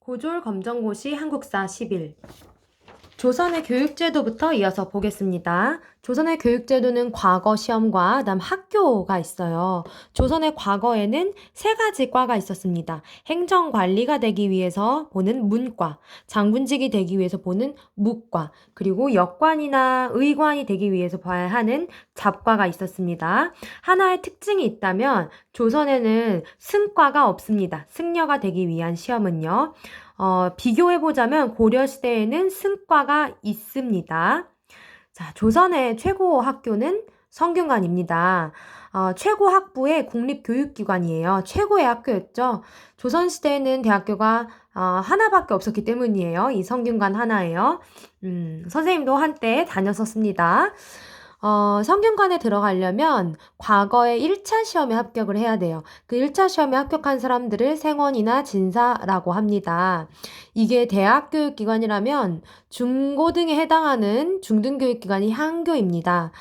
고졸 검정고시 한국사 10일 조선의 교육제도부터 이어서 보겠습니다. 조선의 교육제도는 과거 시험과 그다음 학교가 있어요. 조선의 과거에는 세 가지 과가 있었습니다. 행정관리가 되기 위해서 보는 문과, 장군직이 되기 위해서 보는 무과, 그리고 역관이나 의관이 되기 위해서 봐야 하는 잡과가 있었습니다. 하나의 특징이 있다면 조선에는 승과가 없습니다. 승려가 되기 위한 시험은요. 비교해보자면 고려시대에는 승과가 있습니다. 자, 조선의 최고 학교는 성균관입니다. 최고 학부의 국립교육기관이에요. 최고의 학교였죠. 조선시대에는 대학교가 하나밖에 없었기 때문이에요. 이 성균관 하나예요. 선생님도 한때 다녔었습니다. 성균관에 들어가려면 과거에 1차 시험에 합격을 해야 돼요. 그 1차 시험에 합격한 사람들을 생원이나 진사라고 합니다. 이게 대학교육기관이라면 중고등에 해당하는 중등교육기관이 한교입니다.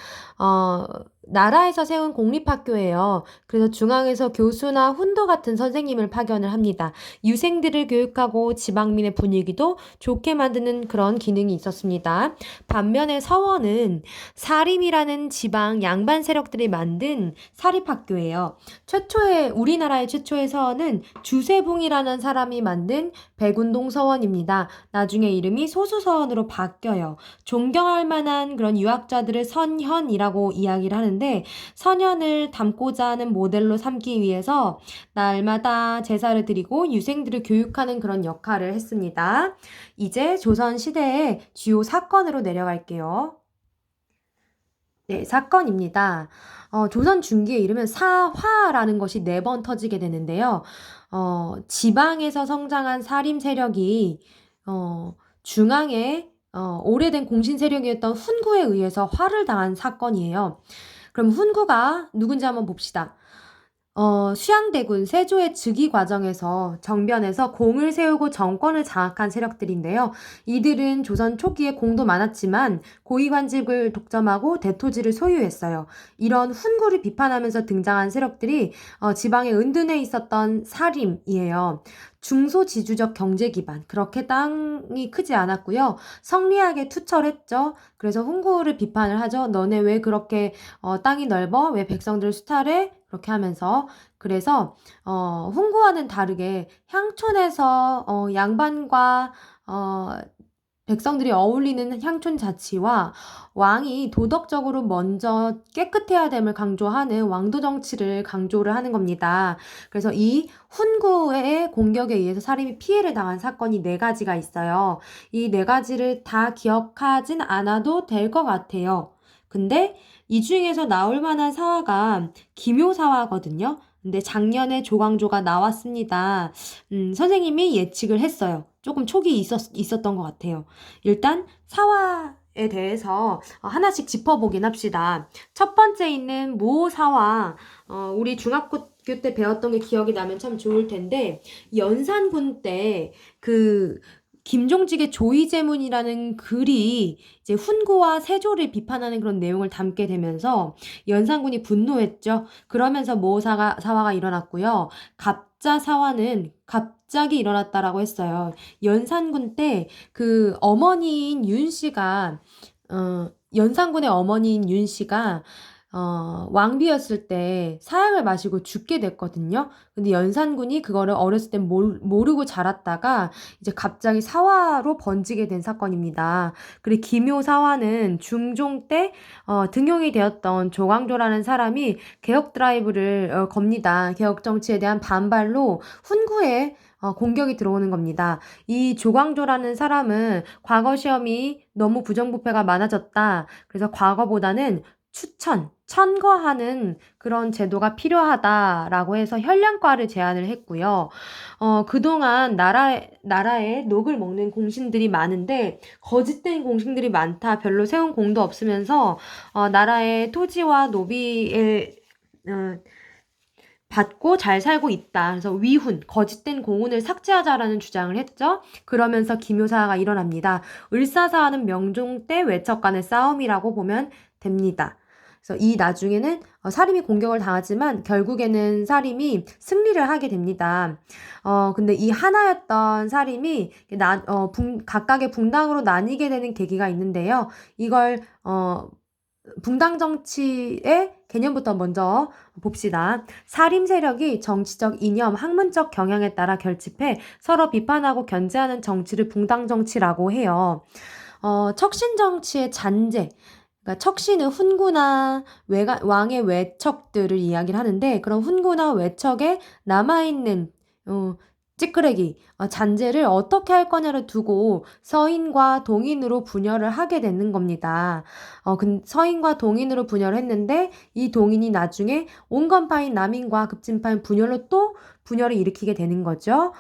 나라에서 세운 공립학교예요. 그래서 중앙에서 교수나 훈도 같은 선생님을 파견을 합니다. 유생들을 교육하고 지방민의 분위기도 좋게 만드는 그런 기능이 있었습니다. 반면에 서원은 사림이라는 지방 양반 세력들이 만든 사립학교예요. 우리나라의 최초의 서원은 주세붕이라는 사람이 만든 백운동 서원입니다. 나중에 이름이 소수서원으로 바뀌어요. 존경할 만한 그런 유학자들을 선현이라고 이야기를 하는데 선현을 닮고자 하는 모델로 삼기 위해서 날마다 제사를 드리고 유생들을 교육하는 그런 역할을 했습니다. 이제 조선시대의 주요 사건으로 내려갈게요. 네, 사건입니다. 조선 중기에 이르면 사화라는 것이 4번 터지게 되는데요. 지방에서 성장한 사림 세력이 중앙에 오래된 공신 세력이었던 훈구에 의해서 화를 당한 사건이에요. 그럼 훈구가 누군지 한번 봅시다. 수양대군 세조의 즉위 과정에서 정변에서 공을 세우고 정권을 장악한 세력들인데요. 이들은 조선 초기에 공도 많았지만 고위관직을 독점하고 대토지를 소유했어요. 이런 훈구를 비판하면서 등장한 세력들이 지방의 은둔에 있었던 사림이에요. 중소지주적 경제 기반, 그렇게 땅이 크지 않았고요. 성리하게 투철했죠. 그래서 훈구를 비판을 하죠. 너네 왜 그렇게 땅이 넓어? 왜 백성들을 수탈해? 그렇게 하면서 그래서 훈구와는 다르게 향촌에서 양반과 백성들이 어울리는 향촌 자치와 왕이 도덕적으로 먼저 깨끗해야 됨을 강조하는 왕도 정치를 강조를 하는 겁니다. 그래서 이 훈구의 공격에 의해서 사림이 피해를 당한 사건이 4가지가 있어요. 이 4가지를 다 기억하진 않아도 될 것 같아요. 근데 이 중에서 나올 만한 사화가 기묘사화거든요. 근데 작년에 조광조가 나왔습니다. 선생님이 예측을 했어요. 조금 촉이 있었던 것 같아요. 일단 사화에 대해서 하나씩 짚어보긴 합시다. 첫 번째 있는 모사화, 우리 중학교 때 배웠던 게 기억이 나면 참 좋을 텐데 연산군 때 김종직의 조이제문이라는 글이 이제 훈구와 세조를 비판하는 그런 내용을 담게 되면서 연산군이 분노했죠. 그러면서 모사화가 일어났고요. 갑자사화는 갑자기 일어났다라고 했어요. 연산군 때 어머니인 윤씨가 연산군의 어머니인 윤씨가 왕비였을 때 사약을 마시고 죽게 됐거든요. 근데 연산군이 그거를 어렸을 땐 모르고 자랐다가 이제 갑자기 사화로 번지게 된 사건입니다. 그리고 기묘사화는 중종 때 등용이 되었던 조광조라는 사람이 개혁 드라이브를 겁니다. 개혁 정치에 대한 반발로 훈구에 공격이 들어오는 겁니다. 이 조광조라는 사람은 과거 시험이 너무 부정부패가 많아졌다. 그래서 과거보다는 천거하는 그런 제도가 필요하다라고 해서 현량과를 제안을 했고요. 그동안 나라에 녹을 먹는 공신들이 많은데 거짓된 공신들이 많다. 별로 세운 공도 없으면서 나라의 토지와 노비를 받고 잘 살고 있다. 그래서 위훈, 거짓된 공훈을 삭제하자라는 주장을 했죠. 그러면서 기묘사화가 일어납니다. 을사사화는 명종 때 외척 간의 싸움이라고 보면 됩니다. 그래서 이 나중에는 사림이 공격을 당하지만 결국에는 사림이 승리를 하게 됩니다. 근데 이 하나였던 사림이 각각의 붕당으로 나뉘게 되는 계기가 있는데요. 이걸 붕당 정치의 개념부터 먼저 봅시다. 사림 세력이 정치적 이념, 학문적 경향에 따라 결집해 서로 비판하고 견제하는 정치를 붕당 정치라고 해요. 척신 정치의 잔재, 그러니까 척신은 훈구나 왕의 외척들을 이야기를 하는데, 그런 훈구나 외척에 남아있는 찌끄레기, 잔재를 어떻게 할 거냐를 두고 서인과 동인으로 분열을 하게 되는 겁니다. 서인과 동인으로 분열을 했는데 이 동인이 나중에 온건파인 남인과 급진파인 분열로 또 분열을 일으키게 되는 거죠.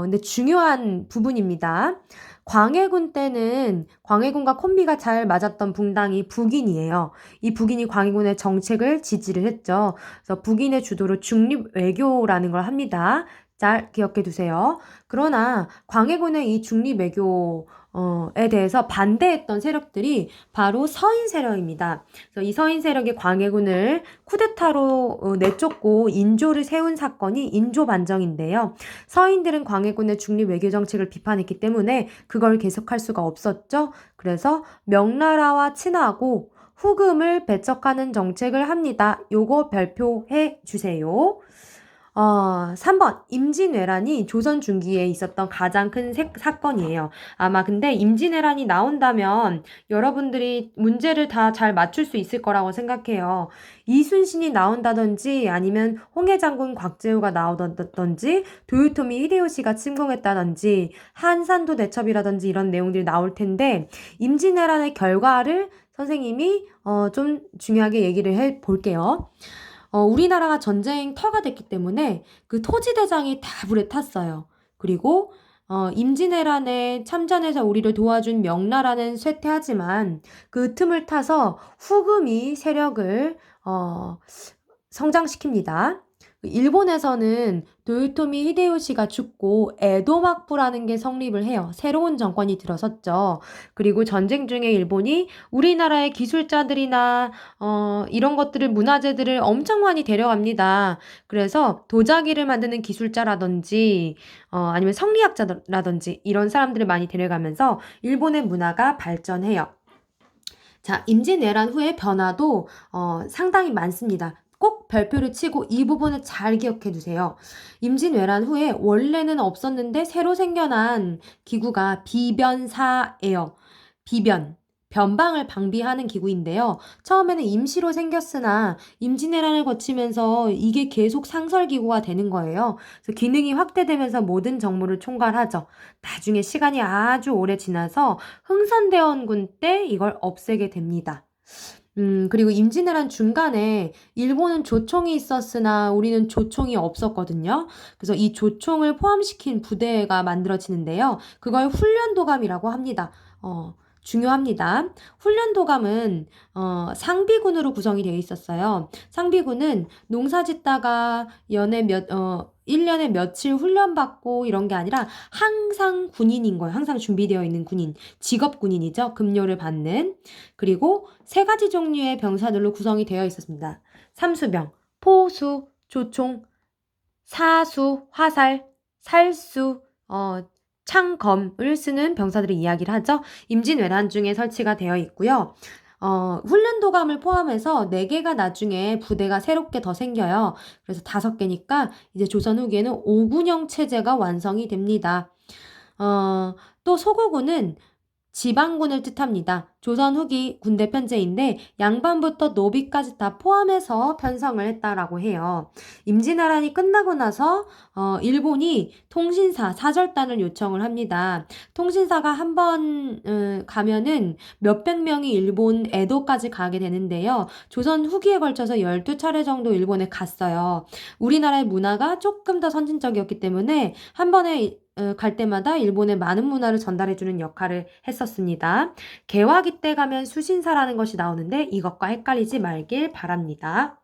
근데 중요한 부분입니다. 광해군 때는 광해군과 콤비가 잘 맞았던 붕당이 북인이에요. 이 북인이 광해군의 정책을 지지를 했죠. 그래서 북인의 주도로 중립 외교라는 걸 합니다. 잘 기억해 두세요. 그러나 광해군의 이 중립 외교에 대해서 반대했던 세력들이 바로 서인 세력입니다. 그래서 이 서인 세력이 광해군을 쿠데타로 내쫓고 인조를 세운 사건이 인조 반정인데요. 서인들은 광해군의 중립 외교 정책을 비판했기 때문에 그걸 계속할 수가 없었죠. 그래서 명나라와 친하고 후금을 배척하는 정책을 합니다. 요거 발표해 주세요. 3번 임진왜란이 조선 중기에 있었던 가장 큰 사건이에요. 아마 근데 임진왜란이 나온다면 여러분들이 문제를 다 잘 맞출 수 있을 거라고 생각해요. 이순신이 나온다든지 아니면 홍해장군 곽재우가 나오던지 도요토미 히데요시가 침공했다든지 한산도 대첩이라든지 이런 내용들이 나올 텐데 임진왜란의 결과를 선생님이 좀 중요하게 얘기를 해 볼게요. 우리나라가 전쟁터가 됐기 때문에 그 토지대장이 다 불에 탔어요. 그리고 임진왜란에 참전해서 우리를 도와준 명나라는 쇠퇴하지만 그 틈을 타서 후금이 세력을 성장시킵니다. 일본에서는 도요토미 히데요시가 죽고 에도막부라는 게 성립을 해요. 새로운 정권이 들어섰죠. 그리고 전쟁 중에 일본이 우리나라의 기술자들이나 이런 것들을 문화재들을 엄청 많이 데려갑니다. 그래서 도자기를 만드는 기술자라든지 아니면 성리학자라든지 이런 사람들을 많이 데려가면서 일본의 문화가 발전해요. 자, 임진왜란 후의 변화도 상당히 많습니다. 꼭 별표를 치고 이 부분을 잘 기억해 두세요. 임진왜란 후에 원래는 없었는데 새로 생겨난 기구가 비변사예요. 변방을 방비하는 기구인데요. 처음에는 임시로 생겼으나 임진왜란을 거치면서 이게 계속 상설기구가 되는 거예요. 그래서 기능이 확대되면서 모든 정보를 총괄하죠. 나중에 시간이 아주 오래 지나서 흥선대원군 때 이걸 없애게 됩니다. 그리고 임진왜란 중간에 일본은 조총이 있었으나 우리는 조총이 없었거든요. 그래서 이 조총을 포함시킨 부대가 만들어지는데요. 그걸 훈련도감이라고 합니다. 중요합니다. 훈련도감은 상비군으로 구성이 되어 있었어요. 상비군은 농사 짓다가 1년에 며칠 훈련받고 이런 게 아니라 항상 군인인 거예요. 항상 준비되어 있는 군인. 직업 군인이죠. 급료를 받는. 그리고 세 가지 종류의 병사들로 구성이 되어 있었습니다. 삼수병, 포수, 조총, 사수, 화살, 살수, 창검을 쓰는 병사들의 이야기를 하죠. 임진왜란 중에 설치가 되어 있고요. 훈련도감을 포함해서 4개가 나중에 부대가 새롭게 더 생겨요. 그래서 5개니까 이제 조선 후기에는 5군형 체제가 완성이 됩니다. 또 소고군은 지방군을 뜻합니다. 조선 후기 군대 편제인데 양반부터 노비까지 다 포함해서 편성을 했다라고 해요. 임진왜란이 끝나고 나서 일본이 통신사, 사절단을 요청을 합니다. 통신사가 한번 가면은 몇백 명이 일본 에도까지 가게 되는데요. 조선 후기에 걸쳐서 12차례 정도 일본에 갔어요. 우리나라의 문화가 조금 더 선진적이었기 때문에 한 번에 갈 때마다 일본의 많은 문화를 전달해주는 역할을 했었습니다. 개화기 때 가면 수신사라는 것이 나오는데 이것과 헷갈리지 말길 바랍니다.